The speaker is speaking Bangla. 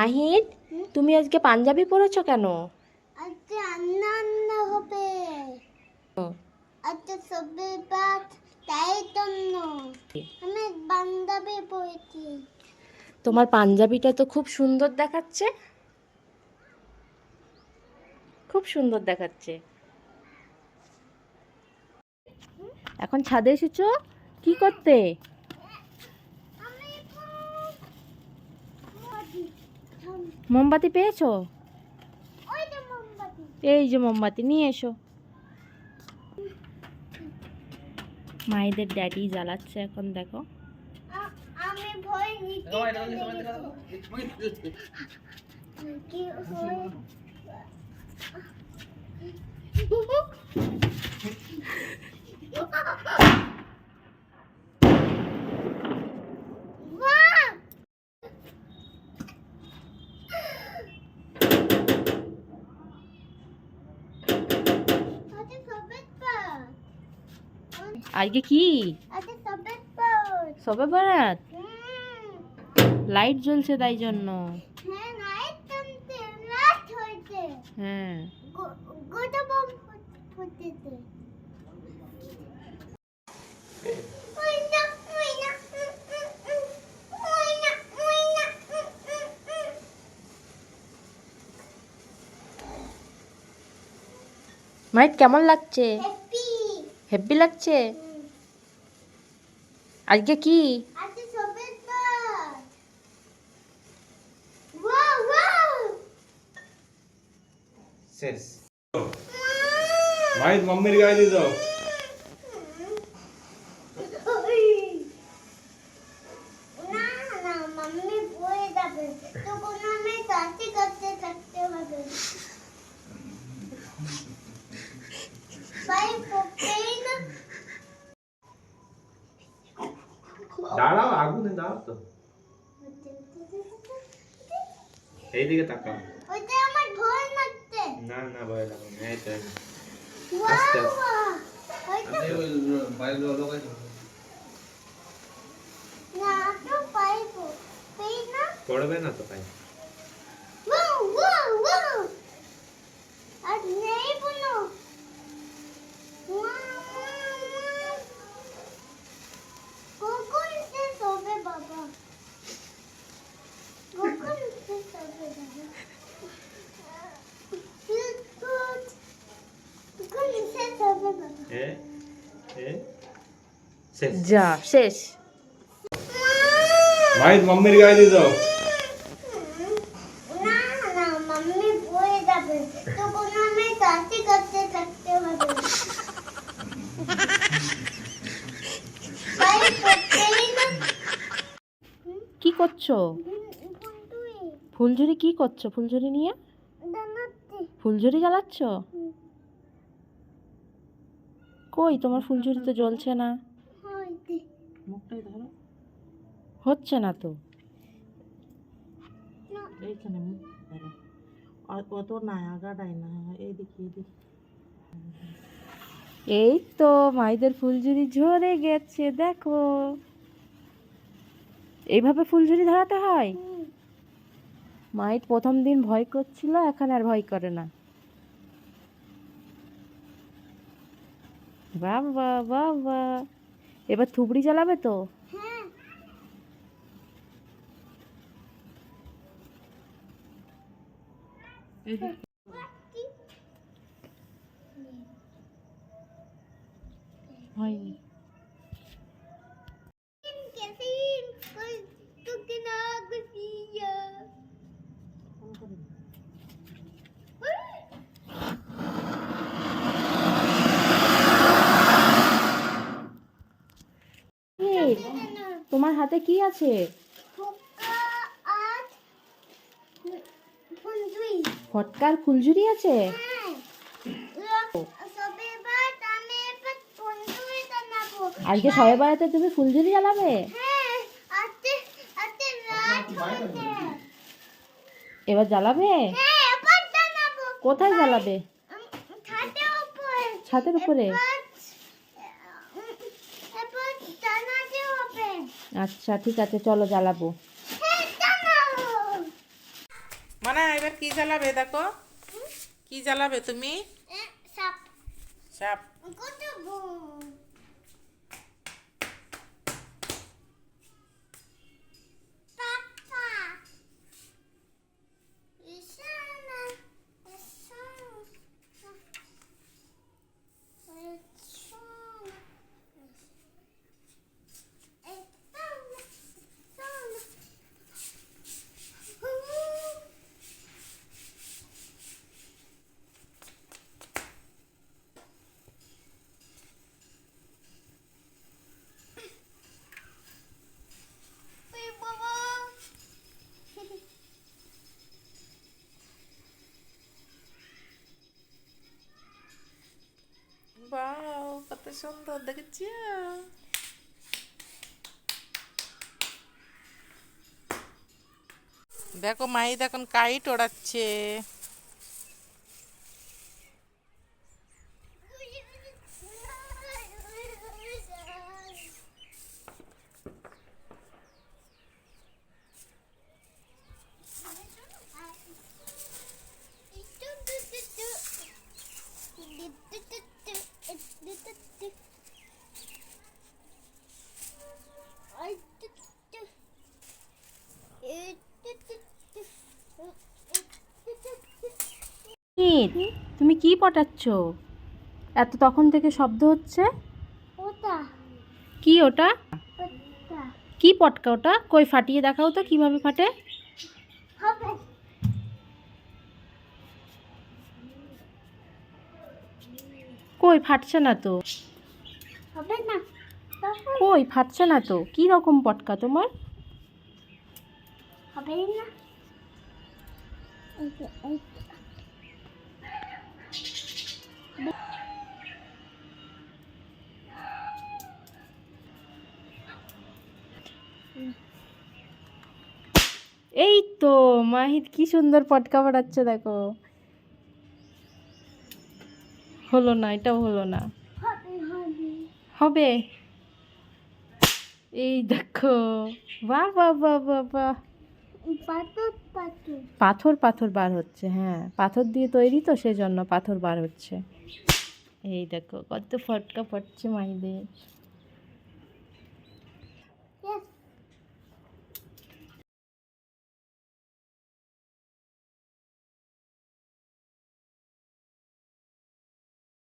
মাহির, তুমি আজকে পাঞ্জাবি পরেছো কেন? আজকে রান্না হবে। আজকে সবে ভাত, তাই জন্য আমি পাঞ্জাবি পরেছি। তোমার পাঞ্জাবিটা তো খুব সুন্দর দেখাচ্ছে, খুব সুন্দর দেখাচ্ছে। এখন ছাদে এসেছো কি করতে? আমি মোমবাতি পেয়েছো? ওই যে মোমবাতি। এই যে মোমবাতি নিয়ে এসো। মায়েদের ড্যাডি জ্বালাচ্ছে এখন, দেখো। আমি ভয় নিতে কি হয়? আজকে কি? আজকে সবে ভাত। সবে বরাত, লাইট জ্বলছে তাই জন্য। হ্যাঁ, নাইট টানতে রাত হয়েছে। হ্যাঁ, গোটা বম ফুটেছে। মাইট কেমন লাগছে? হ্যাপি। হ্যাপি লাগছে। আজকে কি? আজকে সবে ভাত। Wow wow. শেষ। মাইদ মাম্মির গায়ে দিয়ে দাও। না না, মাম্মি পড়ে যাবে, তখন আমি কাছে কাছে থাকতে হবে। ভাই পড়তেই না। দাঁড়াও, আগুনে দাঁড়াও তো। এইদিকে তাকাও। ওইটা আমার ভয় লাগছে। না না, ভয় লাগবে না। এই তো এই তো। ওয়াও আস্তে আস্তে। ওইটা বাইরে লোকাই না তো পাইবো পেই না। পড়বে না তো ভাই। ওয়াও ওয়াও ওয়াও আর নেই বলো। কখন শেষ হবে বাবা? কখন শেষ হবে বাবা? কখন শেষ হবে বাবা? এ এ শেষ। যা শেষ। মাইদ মাম্মির গায়ে দিয়ে দাও। না না, মাম্মি পড়ে যাবে, তখন আমি কাছে কাছে থাকতে হবে। ভাই পড়তেই না। কি করছো? তুই ফুলঝুরি কি করছো? ফুলঝুরি নিয়ে দানাতে ফুলঝুরি জ্বালাচ্ছ? কই তোমার ফুলঝুরি তো জ্বলছে না। হইতে মুখটাই ধরো। হচ্ছে না তো। না। এইখানে মুখ ধরো। অত না, আগাটাই না, এইদিকে এইদিকে। এই তো মাইদের ফুলঝুরি ঝরে গেছে, দেখো। এইভাবে ফুলঝুরি ধরাতে হয়। মাইট প্রথম দিন ভয় করছিল, এখন আর ভয় করে না। বাবা বাবা, এবার থুবড়ি জ্বালাবে তো? হ্যাঁ, হয়নি। कैसे तो किना गुसिया এই, তোমার হাতে কি আছে? फुक्का आज फुलझुरी। ফটকার ফুলঝুরি আছে? सबे बात আমি এবার फुलझुरी বানাবো। আজকে সবে বেড়াতে তুমি ফুলঝুরি জ্বালাবে? হ্যাঁ, আজকে আজকে রাত হয়েছে। এবার জ্বালাবে? হ্যাঁ, এবার বানাবো। কোথায় জ্বালাবে? ছাদের উপরে। ছাদের উপরে? এবার জানাতে হবে। আচ্ছা ঠিক আছে, চলো জ্বালাবো। হ্যাঁ, জানাবো। মানে এবার কি জ্বালাবে দেখো, কি জ্বালাবে তুমি? সাপ সাপ। কত বড় পাপা ইসানা বাও, কত সুন্দর দেখেছি। দেখো মাহিদ এখন কাইট ওড়াচ্ছে। মাহিদ, তুমি কি পটাচ্ছ? এত তখন থেকে শব্দ হচ্ছে। ওটা কি ওটা? ওটা কি পটকা ওটা? কই ফাটিয়ে দেখাও তো কিভাবে ফাটে। হবে কই ফাটছে না তো। হবে না তখন কই ফাটছে না তো। কি রকম পটকা তোমার? হবে না এই যে এই এই তো মাহিদ কি সুন্দর পটকা ফাটাচ্ছে দেখো। হলো না, এটাও হলো না। হবে হবে হবে। এই দেখো, বাহ বাহ বাহ বাহ বাহ। পাথর পাথর পাথর পাথর বার হচ্ছে। হ্যাঁ, পাথর দিয়ে তৈরি তো, সেজন্য পাথর বার হচ্ছে। এই দেখো কত ফটকা পড়ছে মাহিদের।